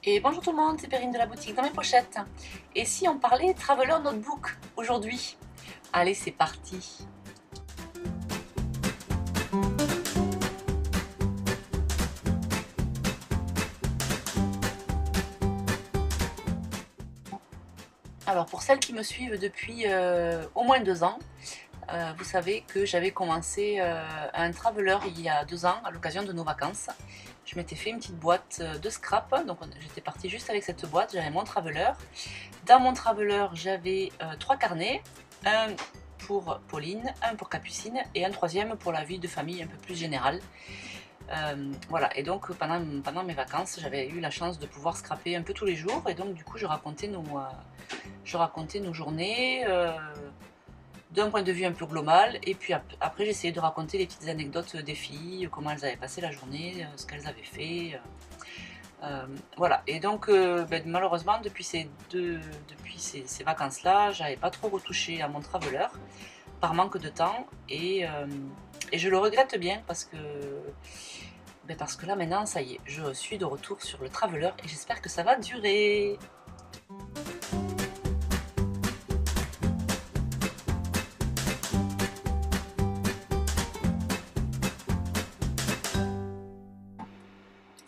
Et bonjour tout le monde, c'est Perrine de la boutique Dans mes pochettes. Et si on parlait Traveler Notebook aujourd'hui? Allez, c'est parti. Alors pour celles qui me suivent depuis au moins 2 ans, vous savez que j'avais commencé un Traveler il y a 2 ans à l'occasion de nos vacances. Je m'étais fait une petite boîte de scrap, donc j'étais partie juste avec cette boîte, j'avais mon Traveler. Dans mon Traveler, j'avais 3 carnets, un pour Pauline, un pour Capucine et un troisième pour la vie de famille un peu plus générale. Voilà, et donc pendant mes vacances, j'avais eu la chance de pouvoir scraper un peu tous les jours, et donc du coup je racontais nos journées d'un point de vue un peu global, et puis après j'essayais de raconter les petites anecdotes des filles, comment elles avaient passé la journée, ce qu'elles avaient fait. Voilà, et donc malheureusement depuis ces vacances-là, j'avais pas trop retouché à mon Traveler par manque de temps, et je le regrette bien parce que là maintenant ça y est, je suis de retour sur le Traveler et j'espère que ça va durer.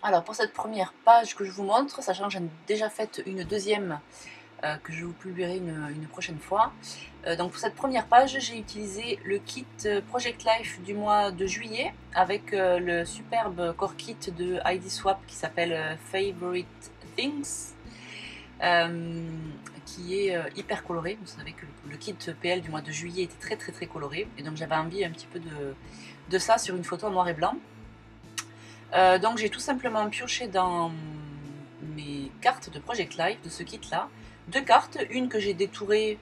Alors pour cette première page que je vous montre, sachant que j'en ai déjà fait une deuxième que je vous publierai une prochaine fois. Donc pour cette première page, j'ai utilisé le kit Project Life du mois de juillet avec le superbe core kit de ID Swap qui s'appelle Favorite Things, qui est hyper coloré. Vous savez que le kit PL du mois de juillet était très coloré, et donc j'avais envie un petit peu de ça sur une photo en noir et blanc. Donc j'ai tout simplement pioché dans mes cartes de Project Life de ce kit là, 2 cartes, une que j'ai détourée,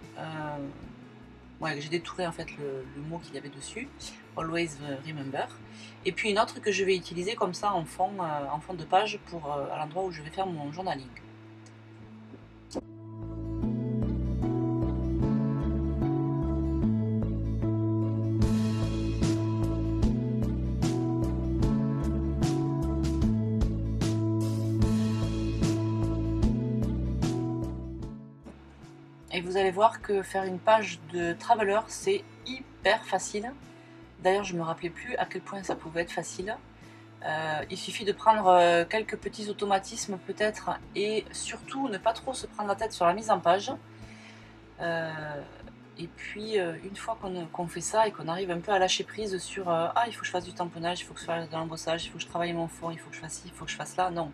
en fait le mot qu'il y avait dessus, Always Remember, et puis une autre que je vais utiliser comme ça en fond de page pour à l'endroit où je vais faire mon journaling. Et vous allez voir que faire une page de Traveler, c'est hyper facile. D'ailleurs, je ne me rappelais plus à quel point ça pouvait être facile. Il suffit de prendre quelques petits automatismes peut-être, et surtout ne pas trop se prendre la tête sur la mise en page. Et puis une fois qu'on fait ça et qu'on arrive un peu à lâcher prise sur ah, il faut que je fasse du tamponnage, il faut que je fasse de l'embossage, il faut que je travaille mon fond, il faut que je fasse ci, il faut que je fasse là, non.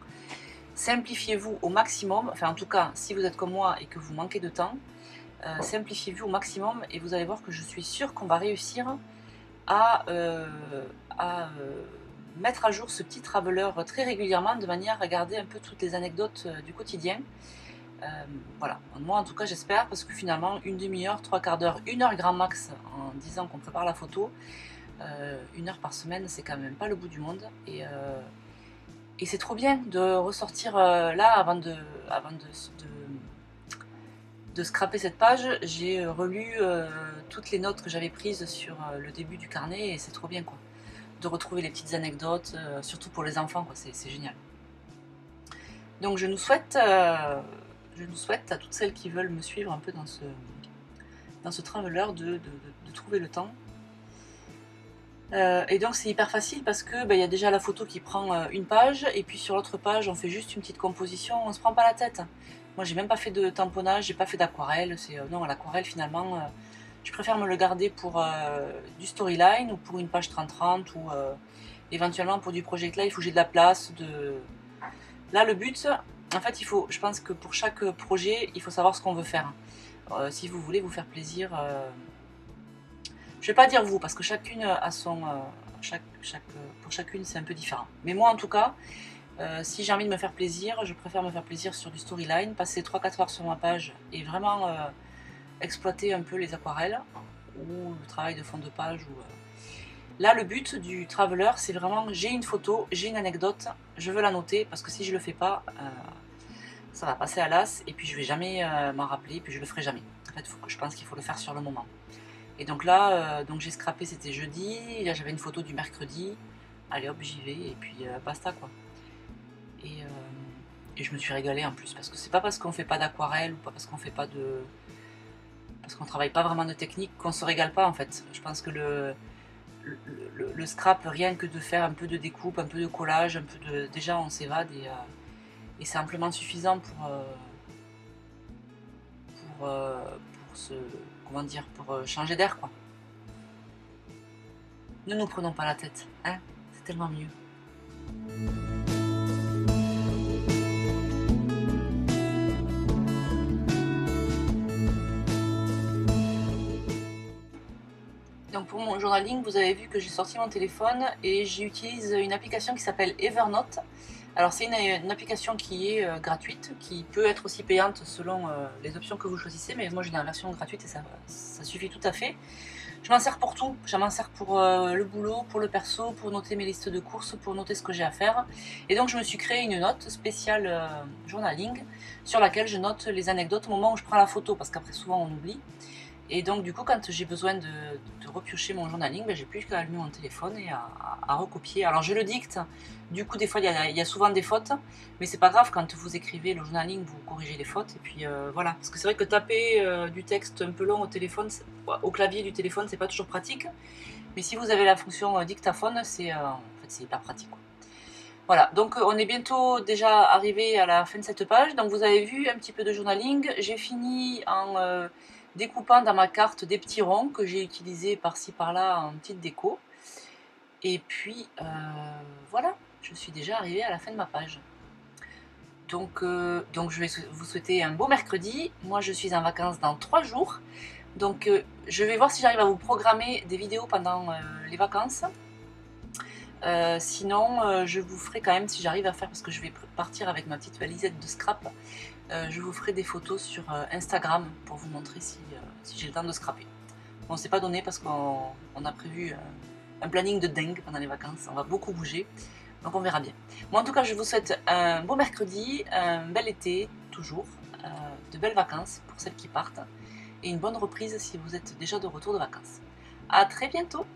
Simplifiez-vous au maximum, enfin en tout cas si vous êtes comme moi et que vous manquez de temps, simplifiez-vous au maximum, et vous allez voir que je suis sûre qu'on va réussir à mettre à jour ce petit Traveler très régulièrement, de manière à garder un peu toutes les anecdotes du quotidien. Voilà, moi en tout cas j'espère, parce que finalement une demi-heure, 3/4 d'heure, 1 heure grand max en disant qu'on prépare la photo, 1 heure par semaine, c'est quand même pas le bout du monde, et c'est trop bien de ressortir là avant de scraper cette page. J'ai relu toutes les notes que j'avais prises sur le début du carnet, et c'est trop bien quoi, de retrouver les petites anecdotes, surtout pour les enfants quoi, c'est génial. Donc je nous souhaite à toutes celles qui veulent me suivre un peu dans ce Traveler de trouver le temps. Et donc c'est hyper facile parce que y a déjà la photo qui prend une page, et puis sur l'autre page on fait juste une petite composition, on se prend pas la tête. Moi j'ai même pas fait de tamponnage, j'ai pas fait d'aquarelle, non, l'aquarelle finalement je préfère me le garder pour du storyline, ou pour une page 30-30, ou éventuellement pour du Project Life où j'ai de la place. Là le but, en fait je pense que pour chaque projet il faut savoir ce qu'on veut faire. Si vous voulez vous faire plaisir, je vais pas dire vous, parce que chacune a son... pour chacune c'est un peu différent. Mais moi en tout cas, si j'ai envie de me faire plaisir, je préfère me faire plaisir sur du storyline, passer 3-4 heures sur ma page et vraiment exploiter un peu les aquarelles ou le travail de fond de page. Là le but du Traveler c'est vraiment, j'ai une photo, j'ai une anecdote, je veux la noter, parce que si je le fais pas, ça va passer à l'as, et puis je vais jamais m'en rappeler, puis je le ferai jamais. En fait je pense qu'il faut le faire sur le moment. Et donc là, j'ai scrappé, c'était jeudi, là j'avais une photo du mercredi, allez hop j'y vais, et puis basta quoi. Et je me suis régalée en plus, parce que c'est pas parce qu'on fait pas d'aquarelle ou pas parce qu'on fait pas de... parce qu'on travaille pas vraiment de technique qu'on se régale pas en fait. Je pense que le scrap, rien que de faire un peu de découpe, un peu de collage, un peu de... déjà on s'évade et c'est amplement suffisant pour se... comment dire, pour changer d'air quoi. Ne nous prenons pas la tête, hein, c'est tellement mieux. Donc pour mon journaling, vous avez vu que j'ai sorti mon téléphone et j'utilise une application qui s'appelle Evernote. Alors c'est une application qui est gratuite, qui peut être aussi payante selon les options que vous choisissez, mais moi j'ai la version gratuite et ça suffit tout à fait. Je m'en sers pour tout, je m'en sers pour le boulot, pour le perso, pour noter mes listes de courses, pour noter ce que j'ai à faire. Et donc je me suis créé une note spéciale journaling sur laquelle je note les anecdotes au moment où je prends la photo, parce qu'après souvent on oublie. Et donc du coup quand j'ai besoin de repiocher mon journaling, ben, j'ai plus qu'à allumer mon téléphone et à recopier. Alors je le dicte, du coup des fois il y a souvent des fautes, mais c'est pas grave, quand vous écrivez le journaling vous corrigez les fautes et puis voilà. Parce que c'est vrai que taper du texte un peu long au téléphone, au clavier du téléphone c'est pas toujours pratique, mais si vous avez la fonction dictaphone c'est en fait, c'est hyper pratique quoi. Voilà, donc on est bientôt déjà arrivé à la fin de cette page. Donc vous avez vu un petit peu de journaling. J'ai fini en découpant dans ma carte des petits ronds que j'ai utilisés par-ci par-là en petite déco. Et puis voilà, je suis déjà arrivée à la fin de ma page. Donc je vais vous souhaiter un beau mercredi. Moi je suis en vacances dans 3 jours. Donc je vais voir si j'arrive à vous programmer des vidéos pendant les vacances. Sinon, je vous ferai quand même, si j'arrive à faire, parce que je vais partir avec ma petite valisette de scrap, je vous ferai des photos sur Instagram pour vous montrer si j'ai le temps de scraper. Bon, c'est pas donné parce qu'on a prévu un planning de dingue pendant les vacances, on va beaucoup bouger, donc on verra bien. Moi en tout cas, je vous souhaite un beau mercredi, un bel été, toujours, de belles vacances pour celles qui partent, et une bonne reprise si vous êtes déjà de retour de vacances. A très bientôt!